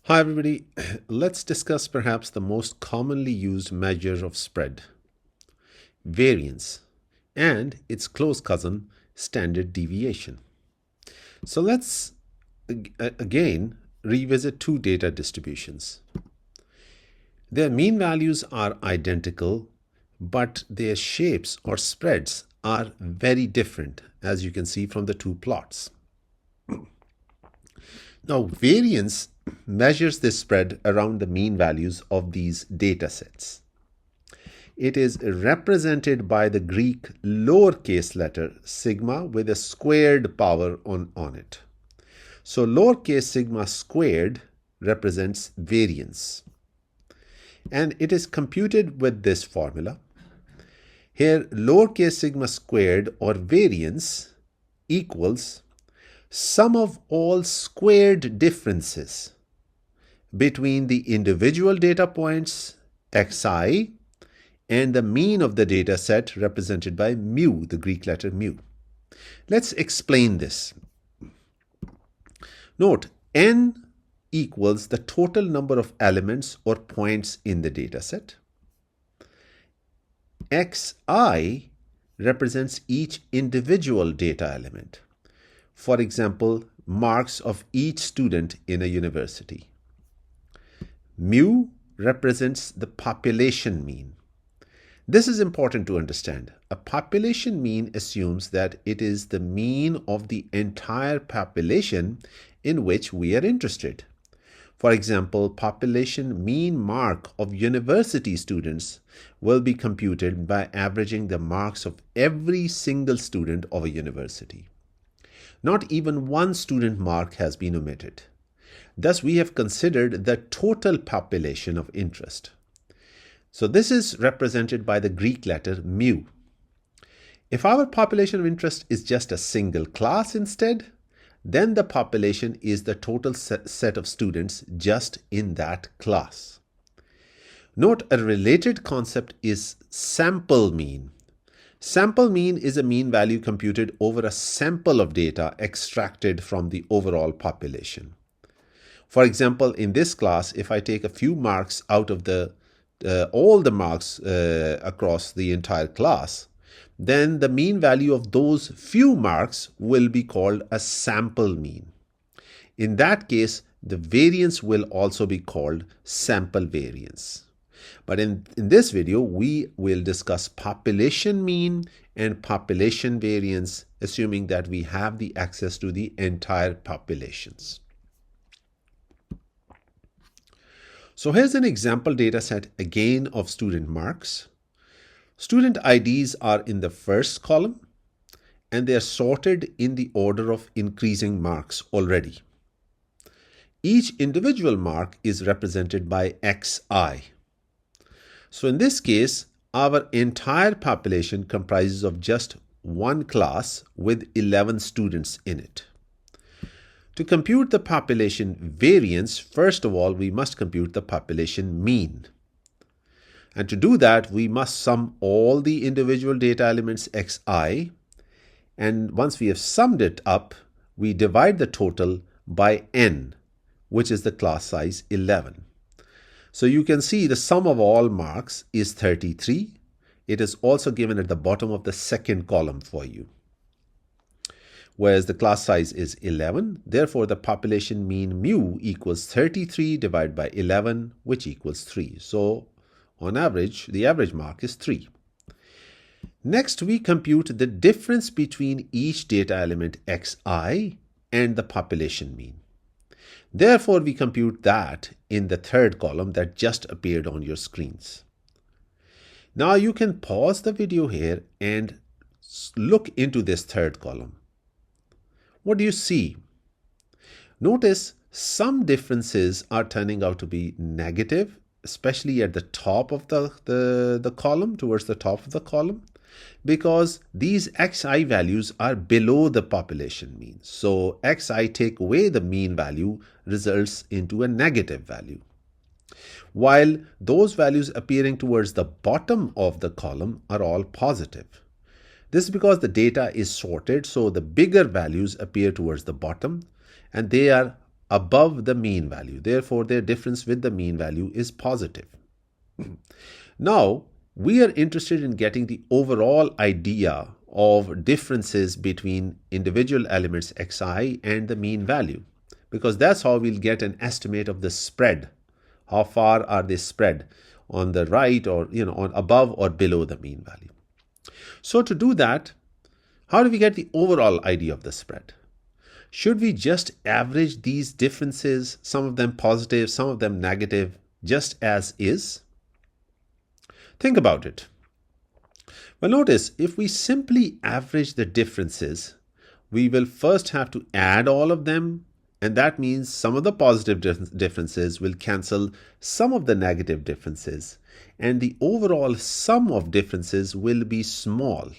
Hi everybody, let's discuss perhaps the most commonly used measure of spread, variance, and its close cousin, standard deviation. So let's again revisit two data distributions. Their mean values are identical, but their shapes or spreads are very different, as you can see from the two plots. Now, variance measures this spread around the mean values of these data sets. It is represented by the Greek lowercase letter sigma with a squared power on it. So lowercase sigma squared represents variance. And it is computed with this formula. Here, lowercase sigma squared or variance equals sum of all squared differences between the individual data points xi and the mean of the data set represented by mu, the Greek letter mu. Let's explain this. Note, n equals the total number of elements or points in the data set. Xi represents each individual data element. For example, marks of each student in a university. Mu represents the population mean. This is important to understand. A population mean assumes that it is the mean of the entire population in which we are interested. For example, population mean mark of university students will be computed by averaging the marks of every single student of a university. Not even one student mark has been omitted. Thus, we have considered the total population of interest. So this is represented by the Greek letter mu. If our population of interest is just a single class instead, then the population is the total set of students just in that class. Note, a related concept is sample mean. Sample mean is a mean value computed over a sample of data extracted from the overall population. For example, in this class, if I take a few marks out of all the marks across the entire class, then the mean value of those few marks will be called a sample mean. In that case, the variance will also be called sample variance. But in this video, we will discuss population mean and population variance, assuming that we have the access to the entire populations. So here's an example data set again of student marks. Student IDs are in the first column and they are sorted in the order of increasing marks already. Each individual mark is represented by xi. So in this case, our entire population comprises of just one class with 11 students in it. To compute the population variance, first of all, we must compute the population mean. And to do that, we must sum all the individual data elements xi. And once we have summed it up, we divide the total by n, which is the class size 11. So you can see the sum of all marks is 33. It is also given at the bottom of the second column for you. Whereas the class size is 11, therefore the population mean mu equals 33 divided by 11, which equals 3. So on average, the average mark is 3. Next, we compute the difference between each data element xi and the population mean. Therefore, we compute that in the third column that just appeared on your screens. Now you can pause the video here and look into this third column. What do you see? Notice some differences are turning out to be negative, especially at the top of the column, towards the top of the column, because these xi values are below the population mean. So xi take away the mean value results into a negative value. While those values appearing towards the bottom of the column are all positive. This is because the data is sorted, so the bigger values appear towards the bottom and they are above the mean value. Therefore, their difference with the mean value is positive. Now, we are interested in getting the overall idea of differences between individual elements xi and the mean value, because that's how we'll get an estimate of the spread. How far are they spread on the right, or on above or below the mean value. So to do that, how do we get the overall idea of the spread? Should we just average these differences, some of them positive, some of them negative, just as is? Think about it. Well, notice if we simply average the differences, we will first have to add all of them, and that means some of the positive differences will cancel some of the negative differences, and the overall sum of differences will be small.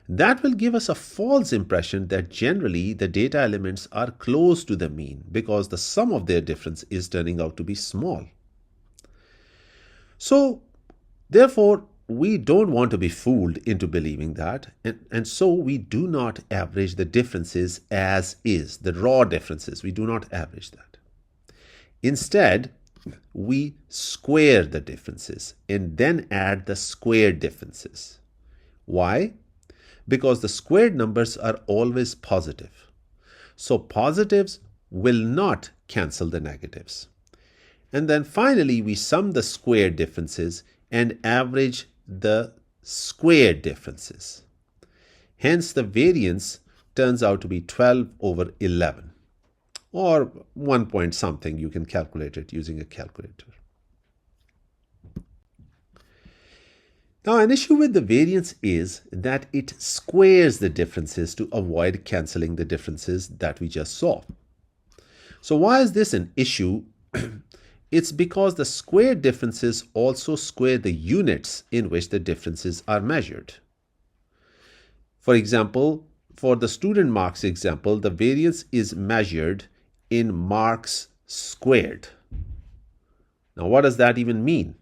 That will give us a false impression that generally the data elements are close to the mean because the sum of their difference is turning out to be small. So, therefore, we don't want to be fooled into believing that, and so we do not average the differences as is, the raw differences. We do not average that. Instead, we square the differences and then add the squared differences. Why? Because the squared numbers are always positive. So positives will not cancel the negatives. And then finally, we sum the squared differences and average the squared differences. Hence, the variance turns out to be 12 over 11, or 1 point something. You can calculate it using a calculator. Now, an issue with the variance is that it squares the differences to avoid cancelling the differences that we just saw. So why is this an issue? It's because the squared differences also square the units in which the differences are measured. For example, for the student marks example, the variance is measured in marks squared. Now, what does that even mean?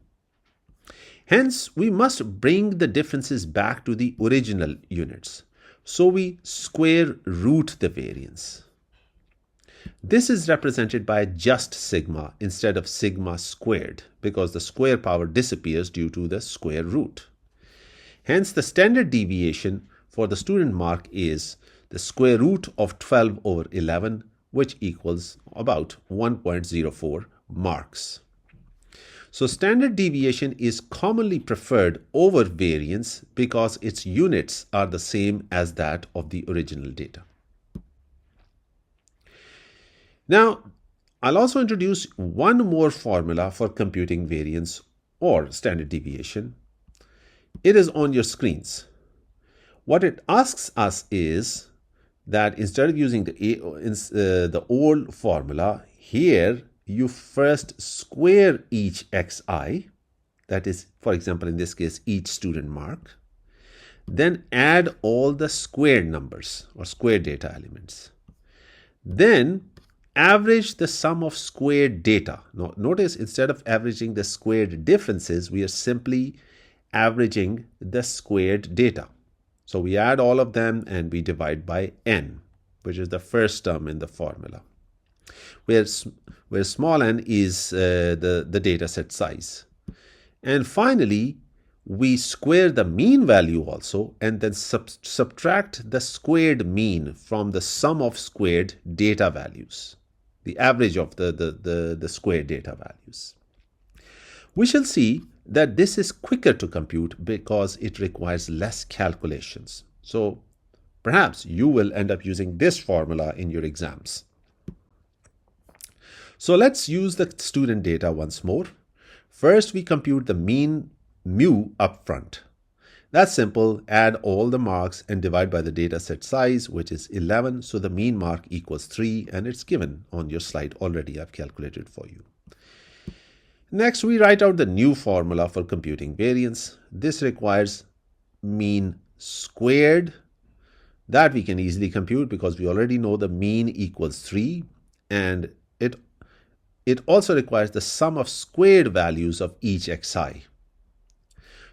Hence, we must bring the differences back to the original units. So we square root the variance. This is represented by just sigma instead of sigma squared because the square power disappears due to the square root. Hence, the standard deviation for the student mark is the square root of 12 over 11, which equals about 1.04 marks. So standard deviation is commonly preferred over variance because its units are the same as that of the original data. Now, I'll also introduce one more formula for computing variance or standard deviation. It is on your screens. What it asks us is that instead of using the old formula, here you first square each xi, that is, for example, in this case, each student mark, then add all the squared numbers or squared data elements. Then average the sum of squared data. Now, notice instead of averaging the squared differences, we are simply averaging the squared data. So we add all of them and we divide by n, which is the first term in the formula, where small n is the data set size. And finally, we square the mean value also and then subtract the squared mean from the sum of squared data values, the average of the squared data values. We shall see that this is quicker to compute because it requires less calculations. So perhaps you will end up using this formula in your exams. So let's use the student data once more. First, we compute the mean mu up front. That's simple. Add all the marks and divide by the data set size, which is 11. So the mean mark equals 3, and it's given on your slide already. I've calculated for you. Next, we write out the new formula for computing variance. This requires mean squared. That we can easily compute because we already know the mean equals 3, and it also requires the sum of squared values of each xi.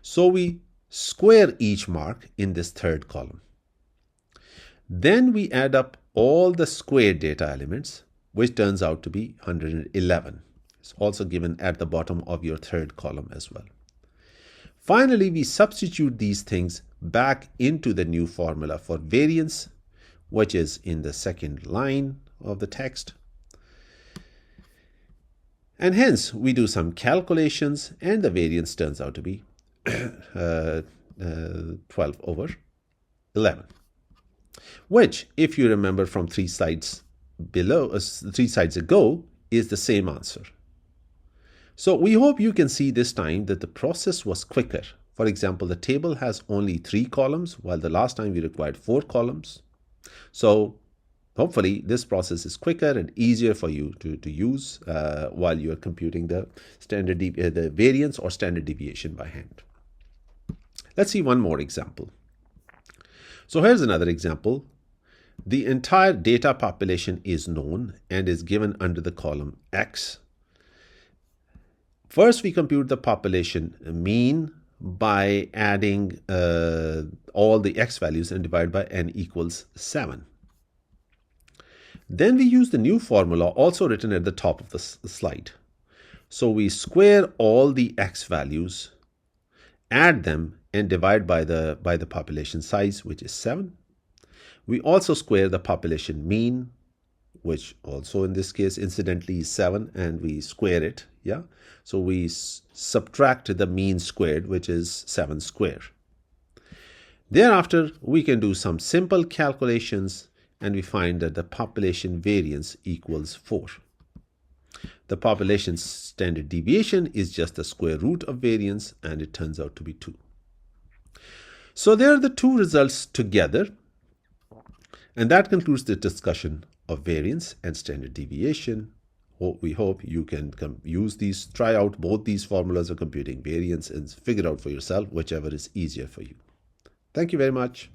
So we square each mark in this third column. Then we add up all the squared data elements. which turns out to be 111. It's also given at the bottom of your third column as well. Finally, we substitute these things back into the new formula for variance, which is in the second line of the text. And hence, we do some calculations, and the variance turns out to be 12/11, which, if you remember from 3 slides ago, is the same answer. So we hope you can see this time that the process was quicker. For example, the table has only 3 columns, while the last time we required 4 columns. So hopefully this process is quicker and easier for you to use while you are computing the the variance or standard deviation by hand. Let's see one more example. So here's another example. The entire data population is known and is given under the column X. First, we compute the population mean by adding all the X values and divide by n equals 7. Then we use the new formula also written at the top of the slide. So we square all the X values, add them, and divide by the population size, which is 7. We also square the population mean, which also in this case incidentally is 7, and we square it. Yeah, so we subtract the mean squared, which is 7 square. Thereafter, we can do some simple calculations, and we find that the population variance equals 4. The population standard deviation is just the square root of variance, and it turns out to be 2. So there are the 2 results together, and that concludes the discussion of variance and standard deviation. We hope you can try out both these formulas for computing variance and figure out for yourself whichever is easier for you. Thank you very much.